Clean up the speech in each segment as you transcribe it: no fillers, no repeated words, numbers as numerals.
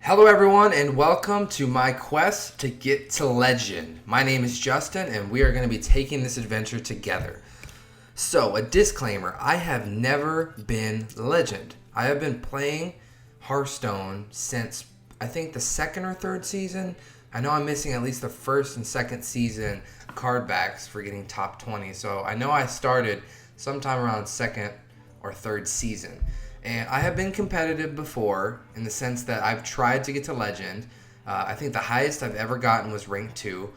Hello everyone and welcome to my quest to get to legend. My name is Justin and we are going to be taking this adventure together. So, a disclaimer, I have never been legend. I have been playing Hearthstone since I think the second or third season. I know I'm missing at least the first and second season card backs for getting top 20. So I know I started sometime around second or third season. And I have been competitive before in the sense that I've tried to get to legend. I think the highest I've ever gotten was rank 2.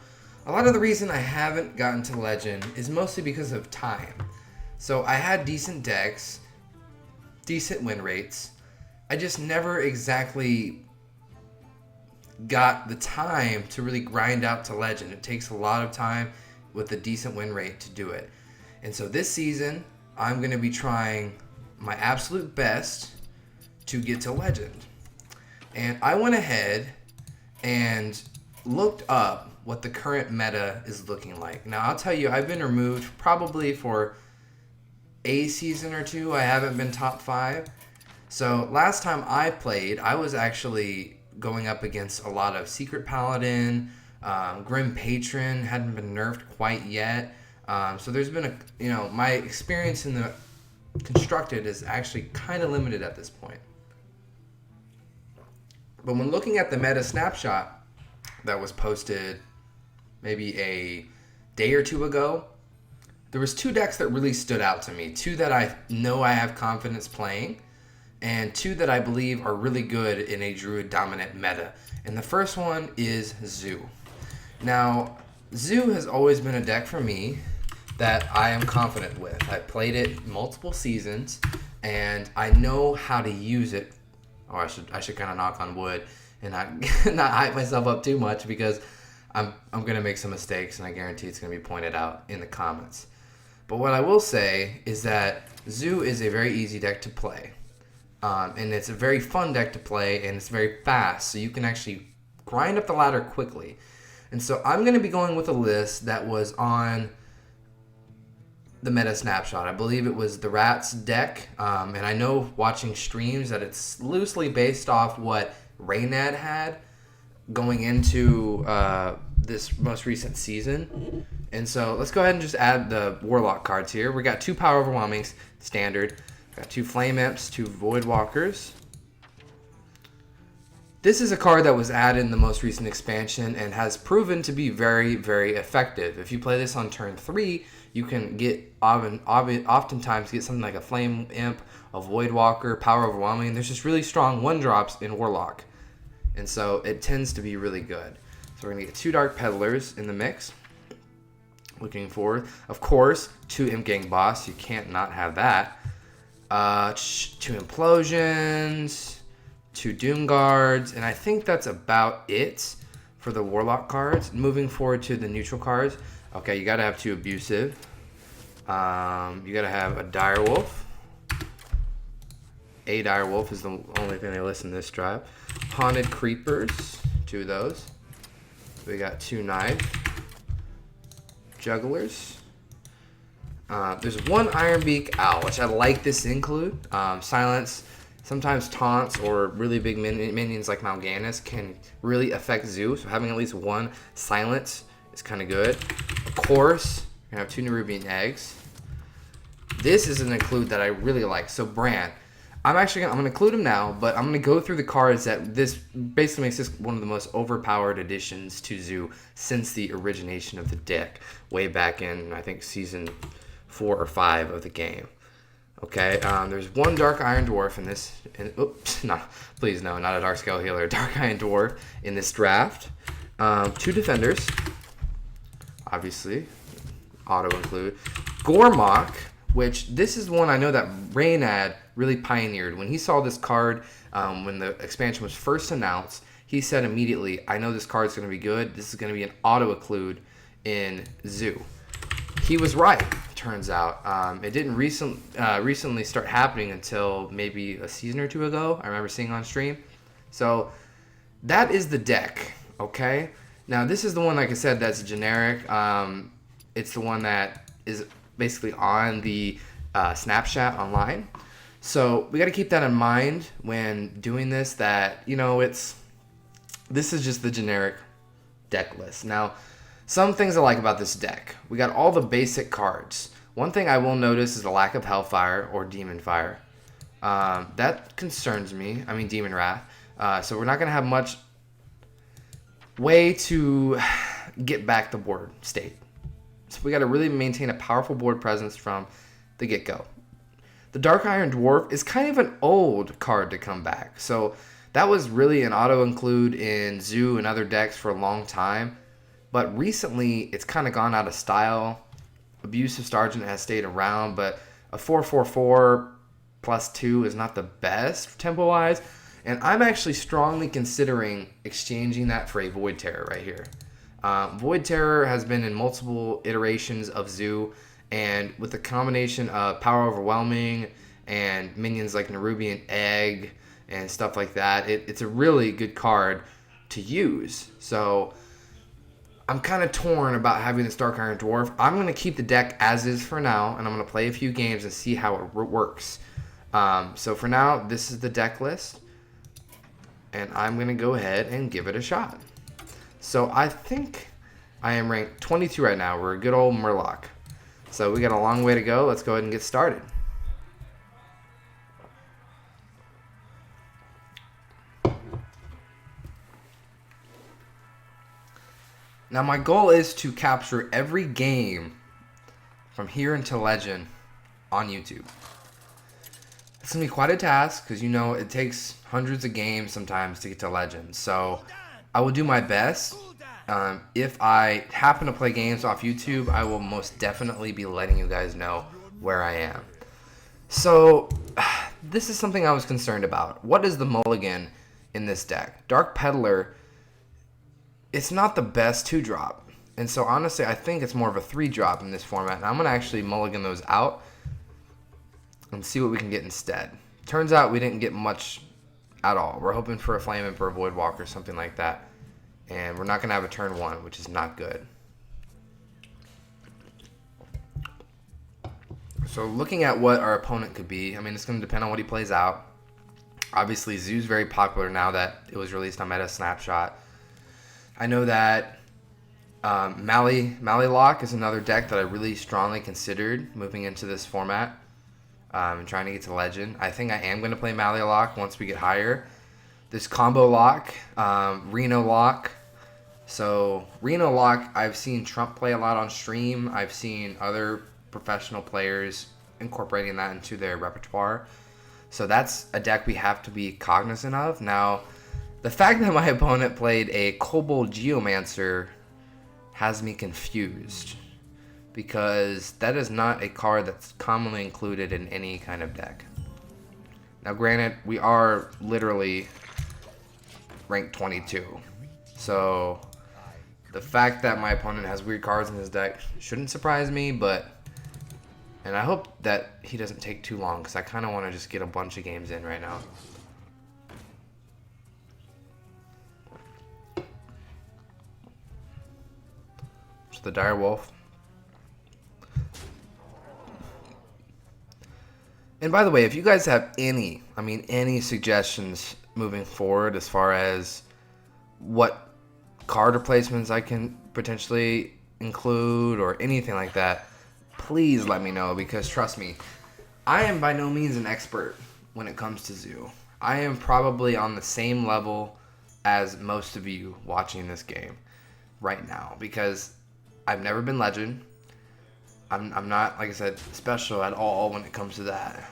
A lot of the reason I haven't gotten to legend is mostly because of time. So I had decent decks, decent win rates. I just never exactly got the time to really grind out to legend. It takes a lot of time with a decent win rate to do it. And so this season, I'm going to be trying my absolute best to get to legend. And I went ahead and looked up what the current meta is looking like. Now, I'll tell you, I've been removed probably for a season or two. I haven't been top 5. So last time I played, I was actually going up against a lot of Secret Paladin, Grim Patron hadn't been nerfed quite yet. So there's been my experience in the constructed is actually kind of limited at this point. But when looking at the meta snapshot that was posted maybe a day or two ago, there was 2 decks that really stood out to me. 2 that I know I have confidence playing, and 2 that I believe are really good in a Druid dominant meta. And the first one is Zoo. Now, Zoo has always been a deck for me that I am confident with. I played it multiple seasons, and I know how to use it. Oh, I should kind of knock on wood and not hype myself up too much because I'm gonna make some mistakes, and I guarantee it's gonna be pointed out in the comments. But what I will say is that Zoo is a very easy deck to play, and it's a very fun deck to play, and it's very fast, so you can actually grind up the ladder quickly. And so I'm gonna be going with a list that was on the meta snapshot. I believe it was the Rats deck, and I know watching streams that it's loosely based off what Reynad had going into this most recent season. And so let's go ahead and just add the Warlock cards here. We got 2 Power Overwhelmings, standard. Got 2 Flame Imps, 2 Void Walkers. This is a card that was added in the most recent expansion and has proven to be very, very effective. If you play this on turn 3, you can get oftentimes get something like a Flame Imp, a Void Walker, Power Overwhelming. There's just really strong 1-drops in Warlock. And so it tends to be really good. So we're going to get 2 Dark Peddlers in the mix. Looking forward. Of course, 2 Imp Gang Boss. You can't not have that. 2 Implosions, 2 Doom Guards, and I think that's about it for the Warlock cards. Moving forward to the neutral cards. Okay, you gotta have 2 Abusive. You gotta have a Direwolf. A Direwolf is the only thing they list in this drive. Haunted Creepers, 2 of those. We got 2 Knife. Jugglers. There's 1 Ironbeak Owl, which I like this include. Silence, sometimes taunts or really big minions like Mal'Ganis can really affect Zoo, so having at least 1 silence is kind of good. Of course, you're going to have 2 Nerubian Eggs. This is an include that I really like. So Bran, I'm going to include him now, but I'm going to go through the cards that this basically makes this one of the most overpowered additions to Zoo since the origination of the deck way back in, I think, season 4 or 5 of the game. Okay, there's 1 Dark Iron Dwarf in this. Oops, no, please no, not a Dark Scale Healer. Dark Iron Dwarf in this draft. 2 Defenders, obviously, auto include. Gormok, which this is one I know that Reynad really pioneered. When he saw this card, when the expansion was first announced, he said immediately, I know this card's going to be good. This is going to be an auto include in Zoo. He was right, turns out. It didn't recently start happening until maybe a season or 2 ago. I remember seeing on stream. So that is the deck, okay? Now this is the one, like I said, that's generic. It's the one that is basically on the snapshot online. So we got to keep that in mind when doing this, that, it's this is just the generic deck list. Now, some things I like about this deck. We got all the basic cards. One thing I will notice is the lack of Hellfire or Demon Fire. That concerns me. I mean, Demon Wrath. So we're not going to have much way to get back the board state. So we got to really maintain a powerful board presence from the get-go. The Dark Iron Dwarf is kind of an old card to come back. So that was really an auto-include in Zoo and other decks for a long time. But recently, it's kind of gone out of style. Abusive Sergeant has stayed around, but a 4/4/4 +2 is not the best tempo-wise. And I'm actually strongly considering exchanging that for a Void Terror right here. Void Terror has been in multiple iterations of Zoo, and with the combination of Power Overwhelming and minions like Nerubian Egg and stuff like that, it's a really good card to use. So I'm kind of torn about having this Dark Iron Dwarf. I'm going to keep the deck as is for now, and I'm going to play a few games and see how it works. So for now, this is the deck list, and I'm going to go ahead and give it a shot. So I think I am ranked 22 right now. We're a good old Murloc. So we got a long way to go. Let's go ahead and get started. Now my goal is to capture every game from here until Legend on YouTube. It's going to be quite a task because, you know, it takes hundreds of games sometimes to get to Legend. So I will do my best. If I happen to play games off YouTube, I will most definitely be letting you guys know where I am. So this is something I was concerned about. What is the mulligan in this deck? Dark Peddler, it's not the best 2-drop. And so honestly, I think it's more of a 3-drop in this format. And I'm going to actually mulligan those out and see what we can get instead. Turns out we didn't get much at all. We're hoping for a Flame Emperor, Voidwalker, something like that. And we're not going to have a turn 1, which is not good. So looking at what our opponent could be, I mean, it's going to depend on what he plays out. Obviously, Zoo's very popular now that it was released on Meta Snapshot. I know that Mallylock is another deck that I really strongly considered moving into this format and trying to get to Legend. I think I am going to play Mallylock once we get higher. This Combo Lock, Reno Lock. So Reno Lock, I've seen Trump play a lot on stream. I've seen other professional players incorporating that into their repertoire. So that's a deck we have to be cognizant of. Now, the fact that my opponent played a Kobold Geomancer has me confused, because that is not a card that's commonly included in any kind of deck. Now granted, we are literally ranked 22, so the fact that my opponent has weird cards in his deck shouldn't surprise me, and I hope that he doesn't take too long, because I kind of want to just get a bunch of games in right now. So the Dire Wolf. And by the way, if you guys have any suggestions moving forward as far as what card replacements I can potentially include or anything like that, please let me know, because trust me, I am by no means an expert when it comes to Zoo. I am probably on the same level as most of you watching this game right now, because I've never been Legend. I'm not, like I said, special at all when it comes to that.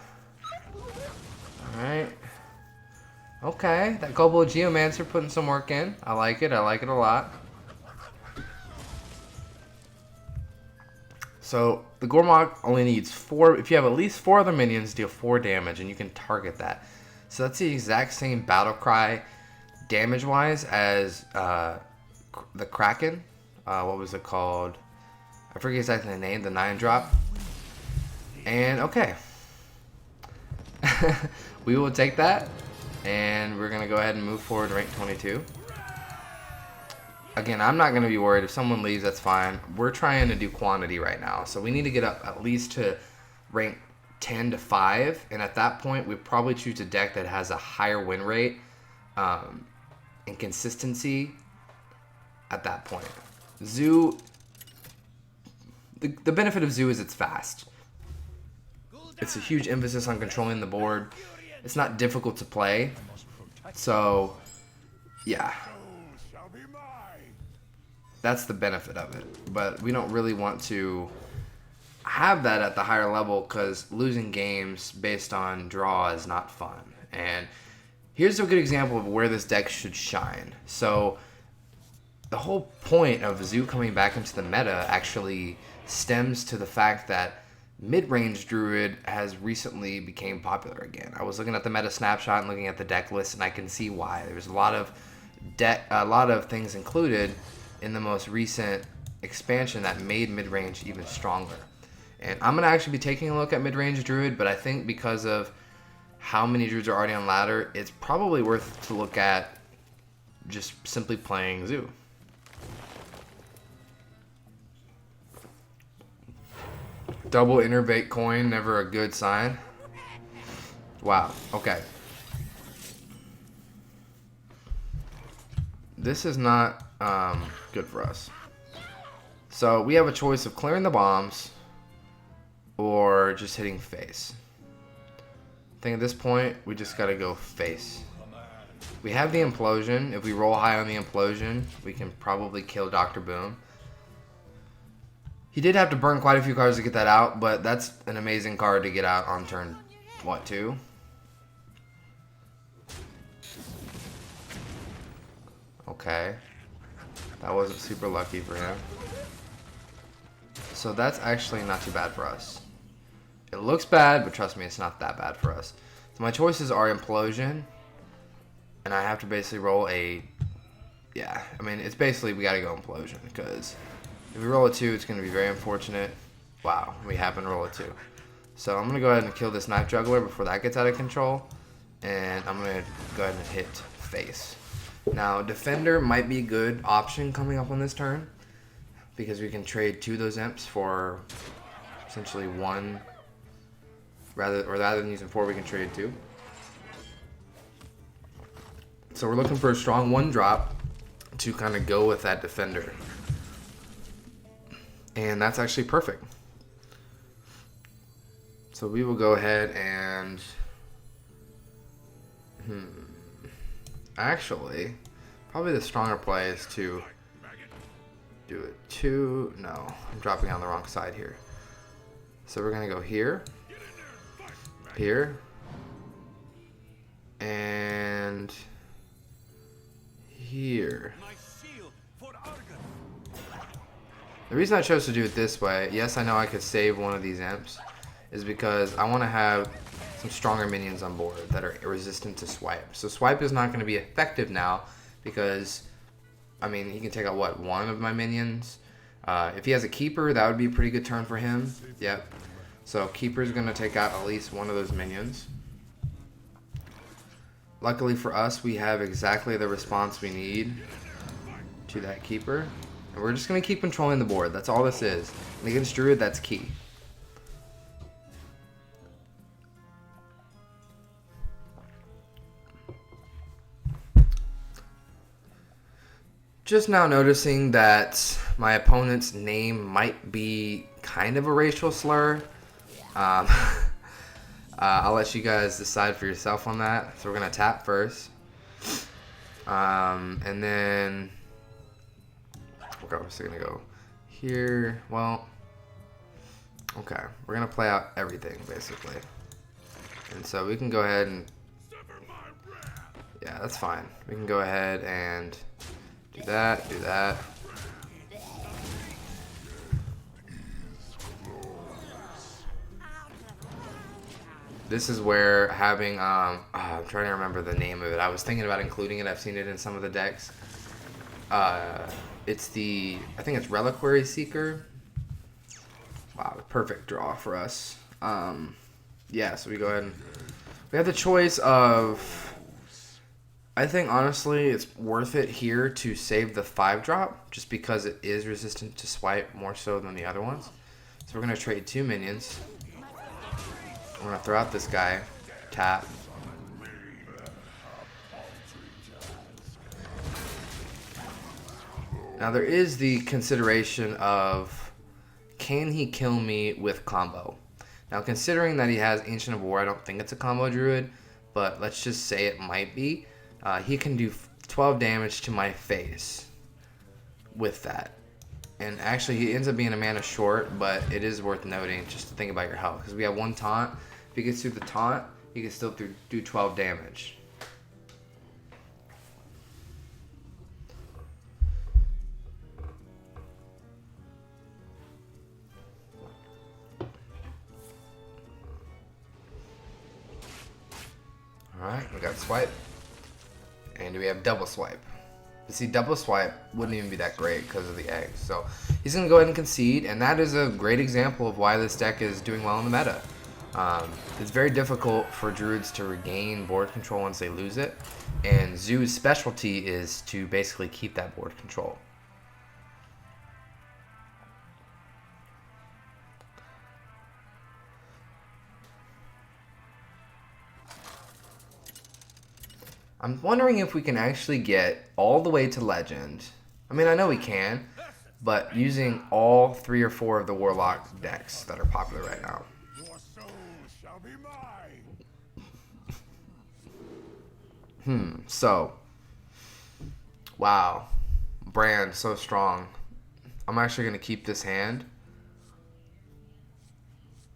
Alright. Okay, that Kobold Geomancer putting some work in. I like it a lot. So, the Gormok only needs 4, if you have at least 4 other minions, deal 4 damage, and you can target that. So that's the exact same battle cry damage-wise as the Kraken. What was it called? I forget exactly the name, the 9-drop. And, okay. We will take that, and we're going to go ahead and move forward to rank 22. Again, I'm not going to be worried. If someone leaves, that's fine. We're trying to do quantity right now, so we need to get up at least to rank 10 to 5, and at that point, we probably choose a deck that has a higher win rate, and consistency at that point. Zoo, the benefit of Zoo is it's fast. It's a huge emphasis on controlling the board. It's not difficult to play. So, yeah. That's the benefit of it. But we don't really want to have that at the higher level because losing games based on draw is not fun. And here's a good example of where this deck should shine. So, the whole point of Zoo coming back into the meta actually stems to the fact that mid-range Druid has recently became popular again. I was looking at the meta snapshot and looking at the deck list, and I can see why. There's a lot of things included in the most recent expansion that made mid-range even stronger. And I'm gonna actually be taking a look at mid-range Druid, but I think because of how many Druids are already on ladder, it's probably worth to look at just simply playing Zoo. Double innervate coin, never a good sign. Wow, okay. This is not good for us. So we have a choice of clearing the bombs or just hitting face. I think at this point, we just gotta go face. We have the implosion. If we roll high on the implosion, we can probably kill Dr. Boom. He did have to burn quite a few cards to get that out, but that's an amazing card to get out on turn, what, 2? Okay. That wasn't super lucky for him. So that's actually not too bad for us. It looks bad, but trust me, it's not that bad for us. So my choices are Implosion, and I have to basically roll a... Yeah, I mean, it's basically we gotta go Implosion, because if we roll a 2, it's going to be very unfortunate. Wow, we happen to roll a 2. So I'm going to go ahead and kill this Knife Juggler before that gets out of control. And I'm going to go ahead and hit face. Now, Defender might be a good option coming up on this turn, because we can trade 2 of those imps for essentially 1. Rather than using 4, we can trade 2. So we're looking for a strong 1-drop to kind of go with that Defender. And that's actually perfect. So we will go ahead and... Actually, probably the stronger play is to do it 2... No, I'm dropping on the wrong side here. So we're going to go here. Here. And... here. The reason I chose to do it this way, yes, I know I could save one of these imps, is because I want to have some stronger minions on board that are resistant to swipe. So swipe is not going to be effective now because, I mean, he can take out, what, 1 of my minions? If he has a Keeper, that would be a pretty good turn for him. Yep. So Keeper is going to take out at least 1 of those minions. Luckily for us, we have exactly the response we need to that Keeper. And we're just going to keep controlling the board. That's all this is. And against Druid, that's key. Just now noticing that my opponent's name might be kind of a racial slur. I'll let you guys decide for yourself on that. So we're going to tap first. And then... we're just going to go here. Well, okay. We're going to play out everything, basically. And so we can go ahead and... yeah, that's fine. We can go ahead and do that, do that. This is where having, I'm trying to remember the name of it. I was thinking about including it. I've seen it in some of the decks. It's the, I think it's Reliquary Seeker. Wow, perfect draw for us. Yeah, so we go ahead and, we have the choice of, I think honestly it's worth it here to save the 5-drop just because it is resistant to swipe more so than the other ones. So we're going to trade 2 minions. I'm going to throw out this guy, tap. Now there is the consideration of, can he kill me with combo? Now considering that he has Ancient of War, I don't think it's a combo druid, but let's just say it might be. He can do 12 damage to my face with that. And actually he ends up being a mana short, but it is worth noting just to think about your health. Because we have one taunt. If he gets through the taunt, he can still do 12 damage. Alright, we got swipe. And we have double swipe. But see, double swipe wouldn't even be that great because of the eggs. So he's going to go ahead and concede, and that is a great example of why this deck is doing well in the meta. It's very difficult for druids to regain board control once they lose it, and Zoo's specialty is to basically keep that board control. I'm wondering if we can actually get all the way to Legend. I mean, I know we can, but using all 3 or 4 of the Warlock decks that are popular right now. Your soul shall be mine. So, wow, Brand so strong. I'm actually gonna keep this hand.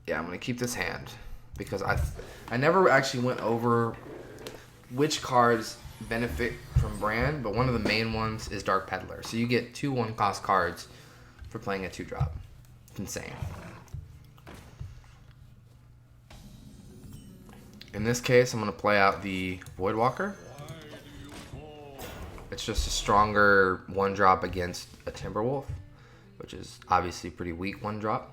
Yeah, I'm gonna keep this hand because I never actually went over which cards benefit from Brand, but one of the main ones is Dark Peddler. So you get 2 1-cost cards for playing a 2-drop. It's insane. In this case, I'm going to play out the Voidwalker. It's just a stronger 1-drop against a Timberwolf, which is obviously pretty weak 1-drop.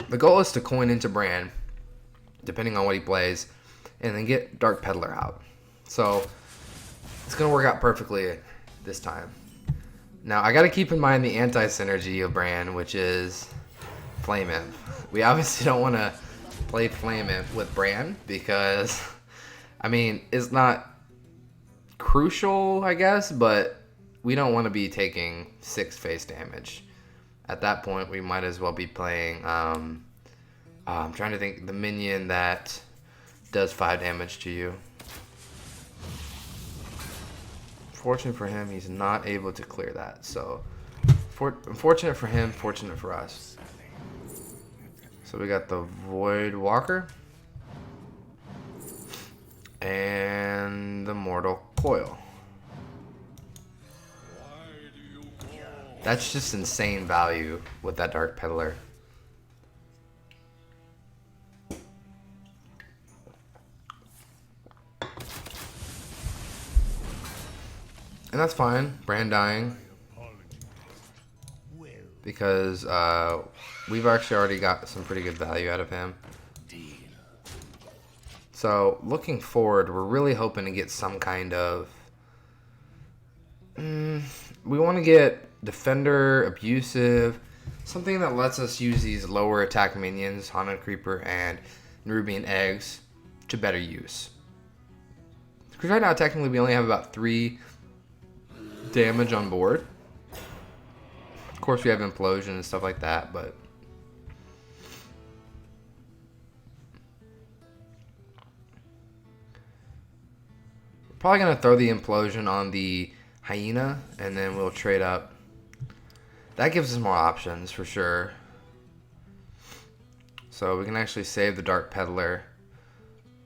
The goal is to coin into Brand, depending on what he plays, and then get Dark Peddler out. So it's going to work out perfectly this time. Now, I got to keep in mind the anti-synergy of Brand, which is Flame Imp. We obviously don't want to play Flame Imp with Brand because, I mean, it's not crucial, I guess, but we don't want to be taking 6 face damage. At that point, we might as well be playing... I'm trying to think the minion that does 5 damage to you. Fortunate for him, he's not able to clear that. So, unfortunate for him, fortunate for us. So we got the Voidwalker and the Mortal Coil. That's just insane value with that Dark Peddler. And that's fine, Brand dying, because we've actually already got some pretty good value out of him. So looking forward, we're really hoping to get some kind of... we want to get Defender, Abusive, something that lets us use these lower attack minions, Haunted Creeper and Nerubian Eggs, to better use. Because right now technically we only have about 3 damage on board. Of course we have Implosion and stuff like that, but we're probably going to throw the Implosion on the Hyena and then we'll trade up. That gives us more options for sure. So we can actually save the Dark Peddler,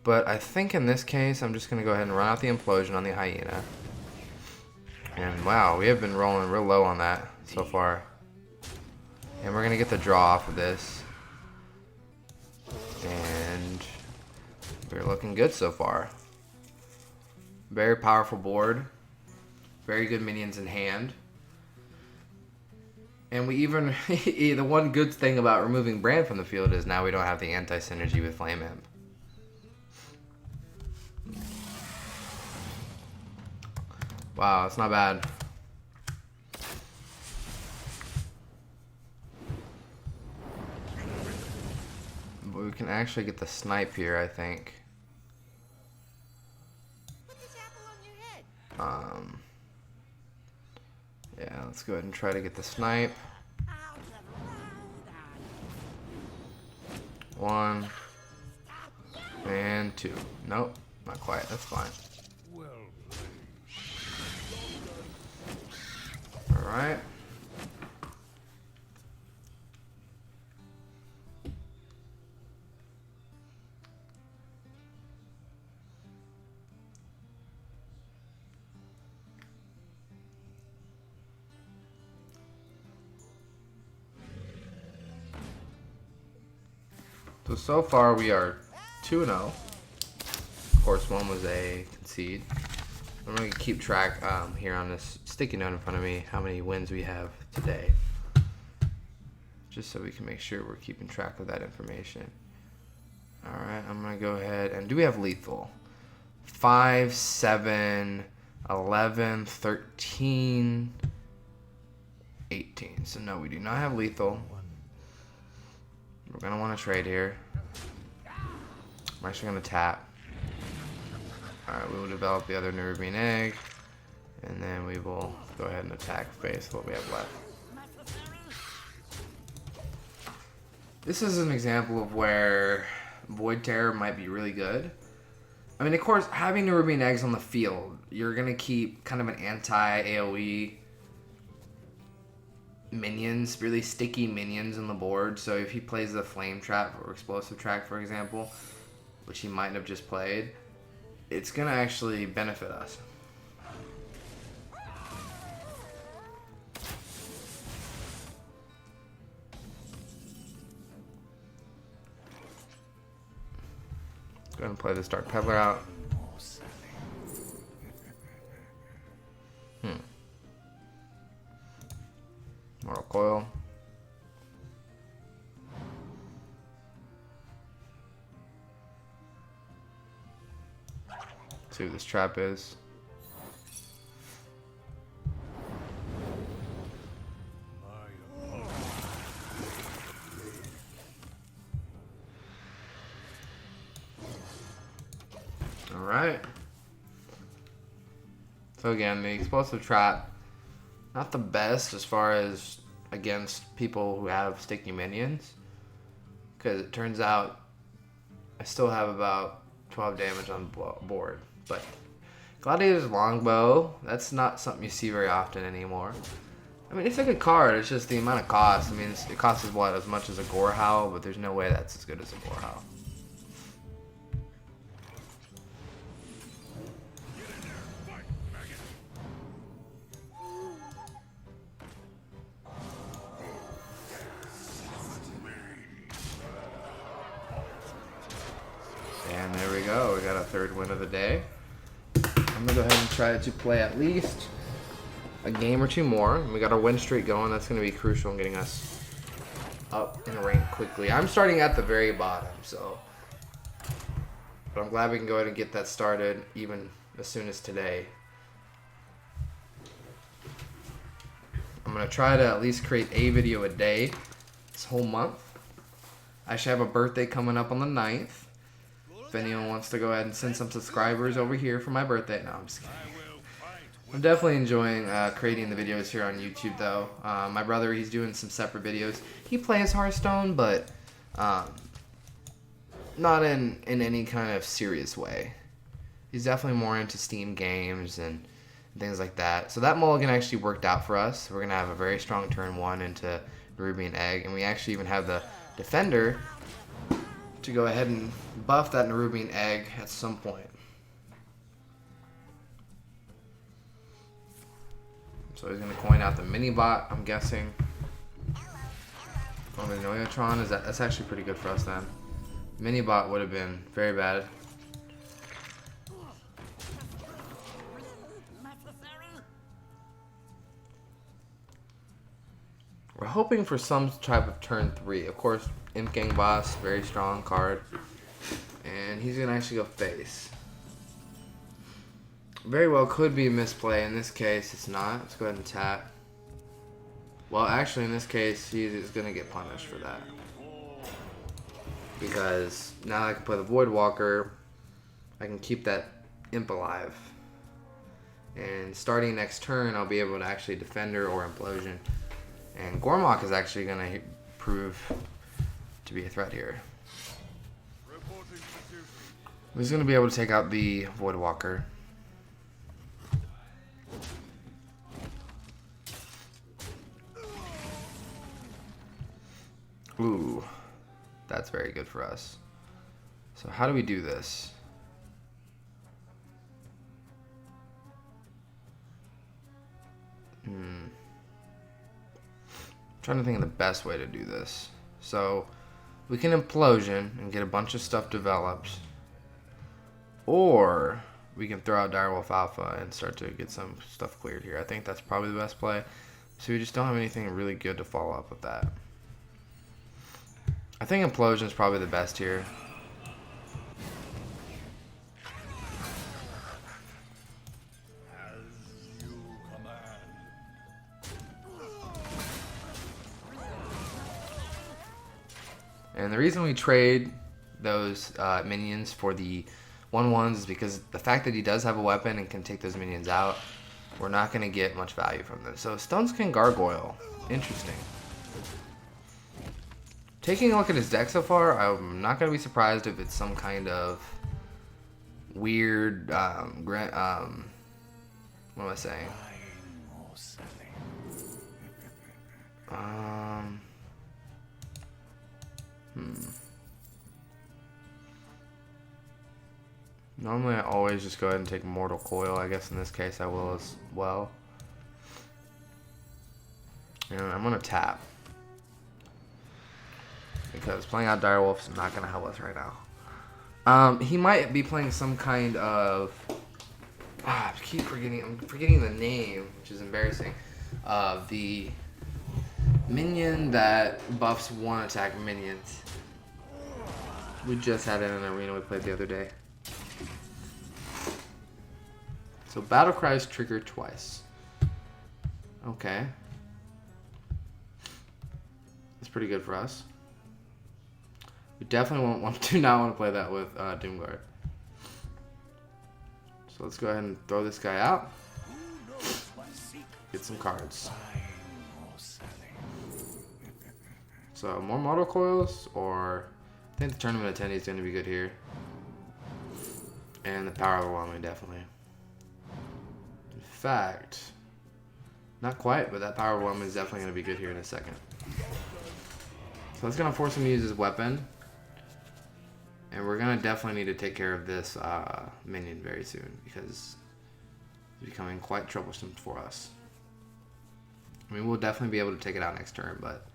but I think in this case I'm just going to go ahead and run out the Implosion on the Hyena. And wow, we have been rolling real low on that so far. And we're going to get the draw off of this. And we're looking good so far. Very powerful board. Very good minions in hand. And we even... the one good thing about removing Brand from the field is now we don't have the anti-synergy with Flame Imp. Wow, that's not bad. But we can actually get the snipe here, I think. Put this apple on your head. Yeah, let's go ahead and try to get the snipe. 1 and 2. Nope, not quite. That's fine. All right. So far we are 2-0. Of course, one was a concede. I'm going to keep track here on this sticky note in front of me how many wins we have today. Just so we can make sure we're keeping track of that information. Alright, I'm going to go ahead and do we have lethal? 5, 7, 11, 13, 18. So no, we do not have lethal. We're going to want to trade here. I'm actually going to tap. Alright, we will develop the other Nerubian egg. And then we will go ahead and attack face what we have left. This is an example of where Void Terror might be really good. I mean, of course, having Nerubian eggs on the field, you're going to keep kind of an anti-AoE minions, really sticky minions on the board. So if he plays the Flame Trap or Explosive Track, for example, which he might have just played, it's going to actually benefit us. Go ahead and play this Dark Peddler out. Mortal Coil. See what this trap is. Alright. So again, the explosive trap, not the best as far as against people who have sticky minions. Because it turns out I still have about 12 damage on board. But Gladiator's Longbow, that's not something you see very often anymore. I mean, it's a good card, it's just the amount of cost. I mean, it costs us what, as much as a Gore Howl, but there's no way that's as good as a Gore Howl. And there we go, we got a third win of the day. I'm gonna go ahead and try to play at least a game or two more. We got our win streak going. That's gonna be crucial in getting us up in rank quickly. I'm starting at the very bottom, so, but I'm glad we can go ahead and get that started even as soon as today. I'm gonna try to at least create a video a day this whole month. I actually have a birthday coming up on the 9th. If anyone wants to go ahead and send some subscribers over here for my birthday. No, I'm just kidding. I'm definitely enjoying creating the videos here on YouTube, though. My brother, he's doing some separate videos. He plays Hearthstone, but not in any kind of serious way. He's definitely more into Steam games and things like that. So that mulligan actually worked out for us. We're going to have a very strong turn 1 into Nerubian Egg, and we actually even have the Defender to go ahead and buff that Nerubian Egg at some point. So he's going to coin out the mini bot, I'm guessing. Oh, the Noyotron, that's actually pretty good for us then. Mini bot would have been very bad. We're hoping for some type of turn 3. Of course, Imp Gang Boss, very strong card. And he's going to actually go face. Very well could be a misplay. In this case, it's not. Let's go ahead and tap. Well, actually, in this case, he is going to get punished for that. Because now I can play the Void Walker. I can keep that Imp alive. And starting next turn, I'll be able to actually Defender or Implosion. And Gormok is actually going to prove to be a threat here. He's going to be able to take out the Voidwalker. Ooh, that's very good for us. So how do we do this? Trying to think of the best way to do this. So we can Implosion and get a bunch of stuff developed, or we can throw out Direwolf Alpha and start to get some stuff cleared here. I think that's probably the best play. So we just don't have anything really good to follow up with that. I think Implosion is probably the best here. And the reason we trade those minions for the 1/1s is because the fact that he does have a weapon and can take those minions out, we're not going to get much value from them. So Stoneskin Gargoyle, interesting. Taking a look at his deck so far, I'm not going to be surprised if it's some kind of weird, what am I saying? Normally I always just go ahead and take Mortal Coil. I guess in this case I will as well. And I'm going to tap, because playing out Direwolf is not going to help us right now. He might be playing some kind of... I'm forgetting the name, which is embarrassing. The minion that buffs one attack minions. We just had it in an arena we played the other day. So Battle Cries trigger twice. Okay. That's pretty good for us. We definitely do not want to play that with Doomguard. So let's go ahead and throw this guy out. Get some cards. So more Mortal Coils, or I think the Tournament Attendee is going to be good here. And the Power Overwhelming, definitely. In fact, not quite, but that Power Overwhelming is definitely going to be good here in a second. So that's going to force him to use his weapon. And we're going to definitely need to take care of this minion very soon, because it's becoming quite troublesome for us. I mean, we'll definitely be able to take it out next turn, but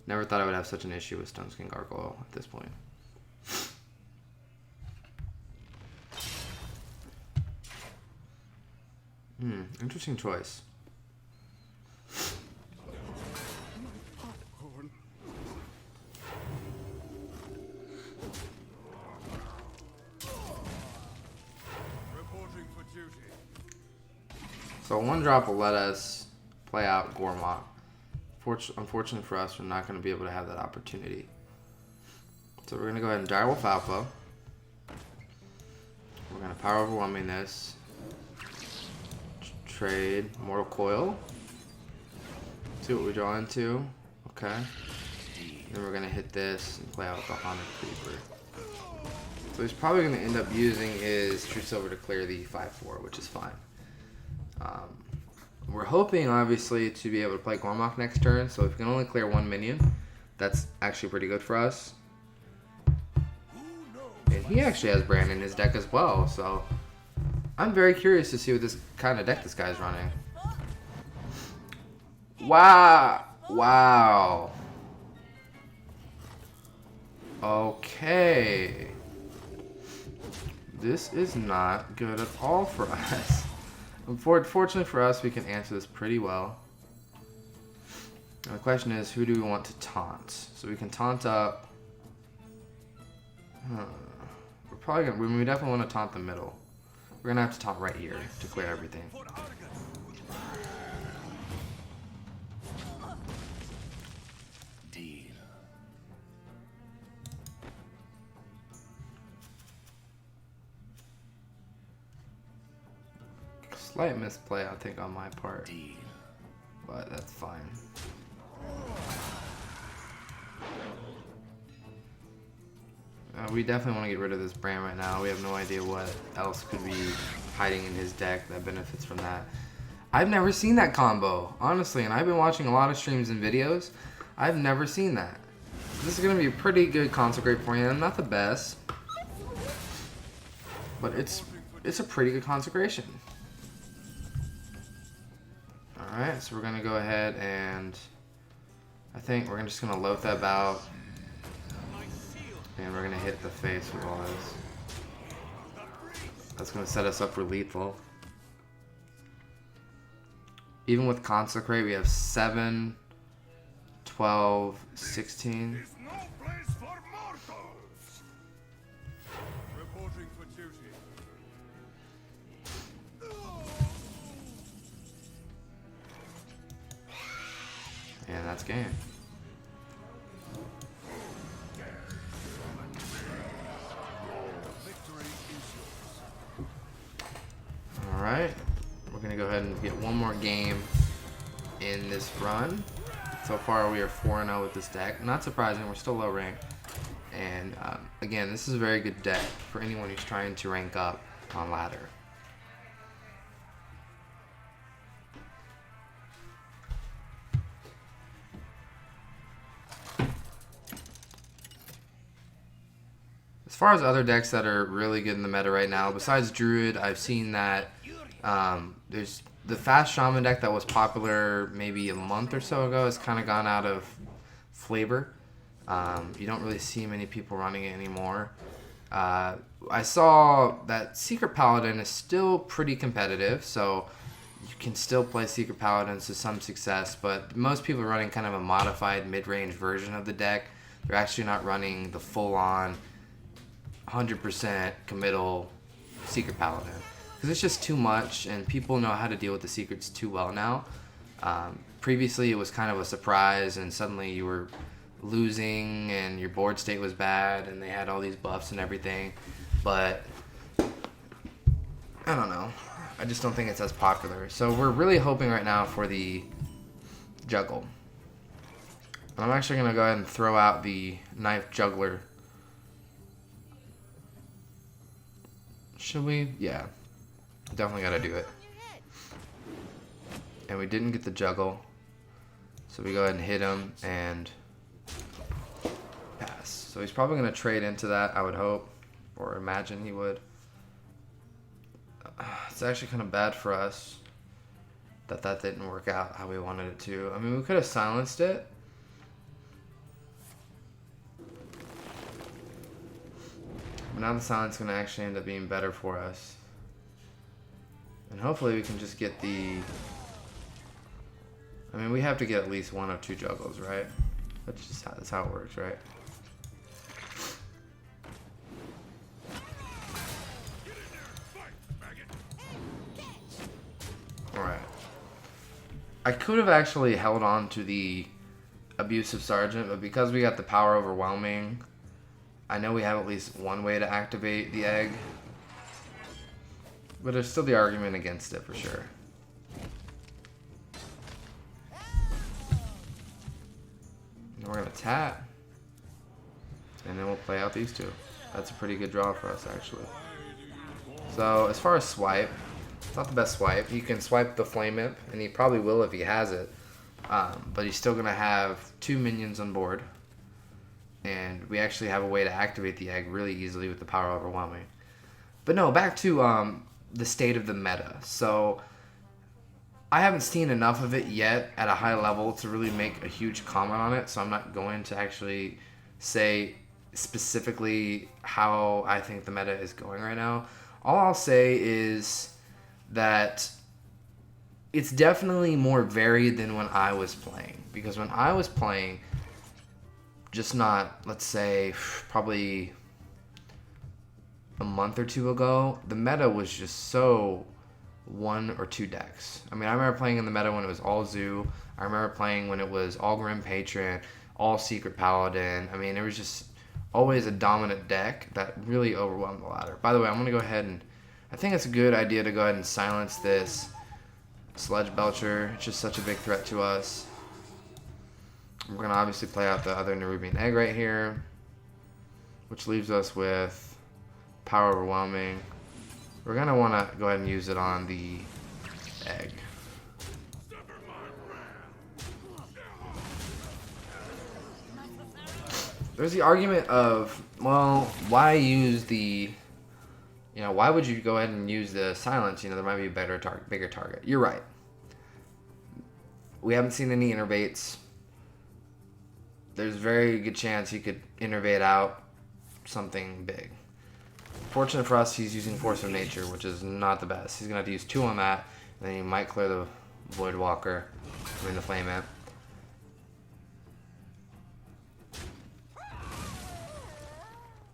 never thought I would have such an issue with Stoneskin Gargoyle at this point. Interesting choice. So one drop will let us play out Gormok. Unfortunately for us, we're not going to be able to have that opportunity. So we're going to go ahead and Direwolf Alpha. We're going to Power Overwhelming this. Trade Mortal Coil. See what we draw into. Okay. Then we're going to hit this and play out the Haunted Creeper. So he's probably going to end up using his True Silver to clear the 5/4, which is fine. We're hoping, obviously, to be able to play Gormok next turn. So if we can only clear one minion, that's actually pretty good for us. And he actually has Brand in his deck as well. So I'm very curious to see what this kind of deck this guy's running. Wow. Wow. Okay. This is not good at all for us. Unfortunately for us, we can answer this pretty well. And the question is, who do we want to taunt? So we can taunt up. We're probably gonna. We definitely want to taunt the middle. We're gonna have to taunt right here to clear everything. Slight misplay, I think, on my part. But that's fine. We definitely want to get rid of this brand right now. We have no idea what else could be hiding in his deck that benefits from that. I've never seen that combo, honestly, and I've been watching a lot of streams and videos. I've never seen that. This is going to be a pretty good Consecrate for him. Not the best, but it's a pretty good Consecration. Alright, so we're going to go ahead and I think we're just going to load that out. And we're going to hit the face with all this. That's going to set us up for lethal. Even with Consecrate, we have 7, 12, 16. There's no place for mortals. Reporting for duty. And that's game. Alright, we're going to go ahead and get one more game in this run. So far we are 4-0 with this deck. Not surprising, we're still low rank. And again, this is a very good deck for anyone who's trying to rank up on ladder. As far as other decks that are really good in the meta right now, besides Druid, I've seen that there's the fast Shaman deck that was popular maybe a month or so ago has kind of gone out of flavor. You don't really see many people running it anymore. I saw that Secret Paladin is still pretty competitive, so you can still play Secret Paladins to some success, but most people are running kind of a modified mid-range version of the deck. They're actually not running the full-on 100% committal Secret Paladin because it's just too much and people know how to deal with the secrets too well now. Previously it was kind of a surprise and suddenly you were losing and your board state was bad and they had all these buffs and everything, but I don't know, I just don't think it's as popular. So we're really hoping right now for the juggle. I'm actually going to go ahead and throw out the knife juggler. Should we? Yeah. Definitely gotta do it. And we didn't get the juggle. So we go ahead and hit him and pass. So he's probably gonna trade into that, I would hope. Or imagine he would. It's actually kind of bad for us that that didn't work out how we wanted it to. I mean, we could have silenced it. But now the silence is going to actually end up being better for us. And hopefully we can just get the... I mean, we have to get at least one of two juggles, right? That's how it works, right? Alright. I could have actually held on to the Abusive Sergeant, but because we got the Power Overwhelming, I know we have at least one way to activate the egg. But there's still the argument against it for sure. And we're going to tap. And then we'll play out these two. That's a pretty good draw for us, actually. So, as far as swipe, it's not the best swipe. You can swipe the Flame Imp, and he probably will if he has it. But he's still going to have 2 minions on board. And we actually have a way to activate the egg really easily with the Power Overwhelming. But no, back to the state of the meta. So I haven't seen enough of it yet at a high level to really make a huge comment on it. So I'm not going to actually say specifically how I think the meta is going right now. All I'll say is that it's definitely more varied than when I was playing. Because when I was playing, just not, let's say, probably a month or two ago, the meta was just so 1 or 2 decks. I mean, I remember playing in the meta when it was all Zoo. I remember playing when it was all Grim Patron, all Secret Paladin. I mean, it was just always a dominant deck that really overwhelmed the ladder. By the way, I'm going to go ahead and I think it's a good idea to go ahead and silence this Sledge Belcher. It's just such a big threat to us. We're going to obviously play out the other Nerubian Egg right here, which leaves us with Power Overwhelming. We're going to want to go ahead and use it on the egg. There's the argument of, well, why use the, why would you go ahead and use the silence? There might be a bigger target. You're right. We haven't seen any innervates. There's a very good chance he could innervate out something big. Fortunate for us, he's using Force of Nature, which is not the best. He's going to have to use 2 on that, and then he might clear the Voidwalker, the Flame Imp.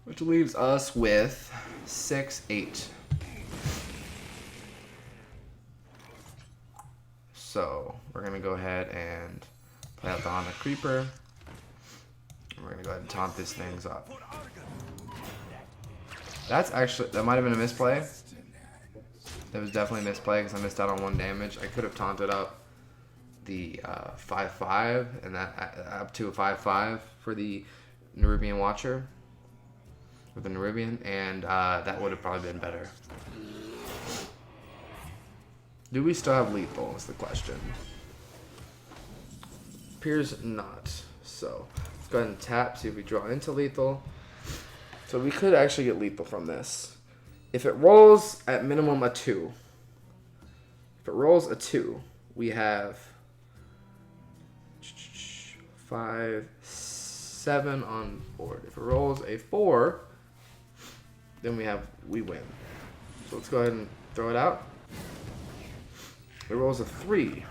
Which leaves us with 6-8. So we're going to go ahead and play out the on the Creeper. And we're going to go ahead and taunt these things up. That might have been a misplay. That was definitely a misplay because I missed out on 1 damage. I could have taunted up the 5-5 and that up to a 5-5 for the Nerubian Watcher. With the Nerubian, and that would have probably been better. Do we still have lethal is the question. Appears not. So let's go ahead and tap, see if we draw into lethal. So we could actually get lethal from this. If it rolls at minimum a 2. If it rolls a 2, we have 5, 7 on board. If it rolls a 4, then we win. So let's go ahead and throw it out. It rolls a 3.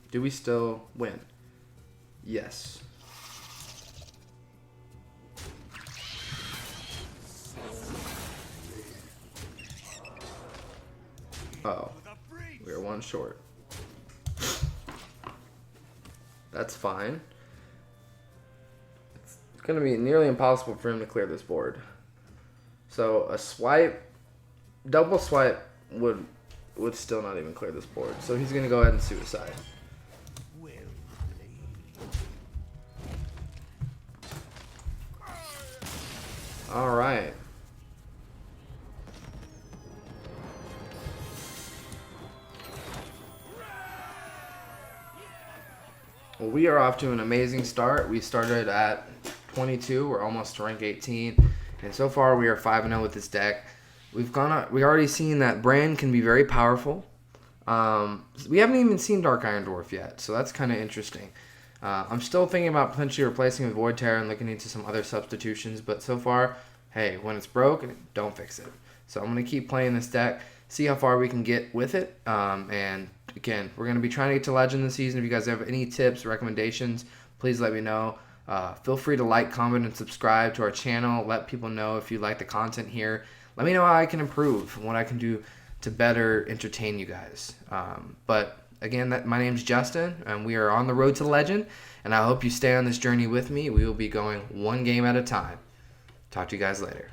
Do we still win? Yes. Oh, we are 1 short. That's fine. It's going to be nearly impossible for him to clear this board. So a swipe, double swipe would still not even clear this board. So he's going to go ahead and suicide. All right. Well, we are off to an amazing start. We started at 22. We're almost to rank 18. And so far, we are 5-0 with this deck. We've already seen that Brand can be very powerful. We haven't even seen Dark Iron Dwarf yet, so that's kind of interesting. I'm still thinking about potentially replacing with Void Terror and looking into some other substitutions, but so far, hey, when it's broke, don't fix it. So I'm going to keep playing this deck, see how far we can get with it. And again, we're going to be trying to get to Legend this season. If you guys have any tips, recommendations, please let me know. Feel free to like, comment, and subscribe to our channel. Let people know if you like the content here. Let me know how I can improve and what I can do to better entertain you guys. But again, my name's Justin, and we are on the road to Legend, and I hope you stay on this journey with me. We will be going 1 game at a time. Talk to you guys later.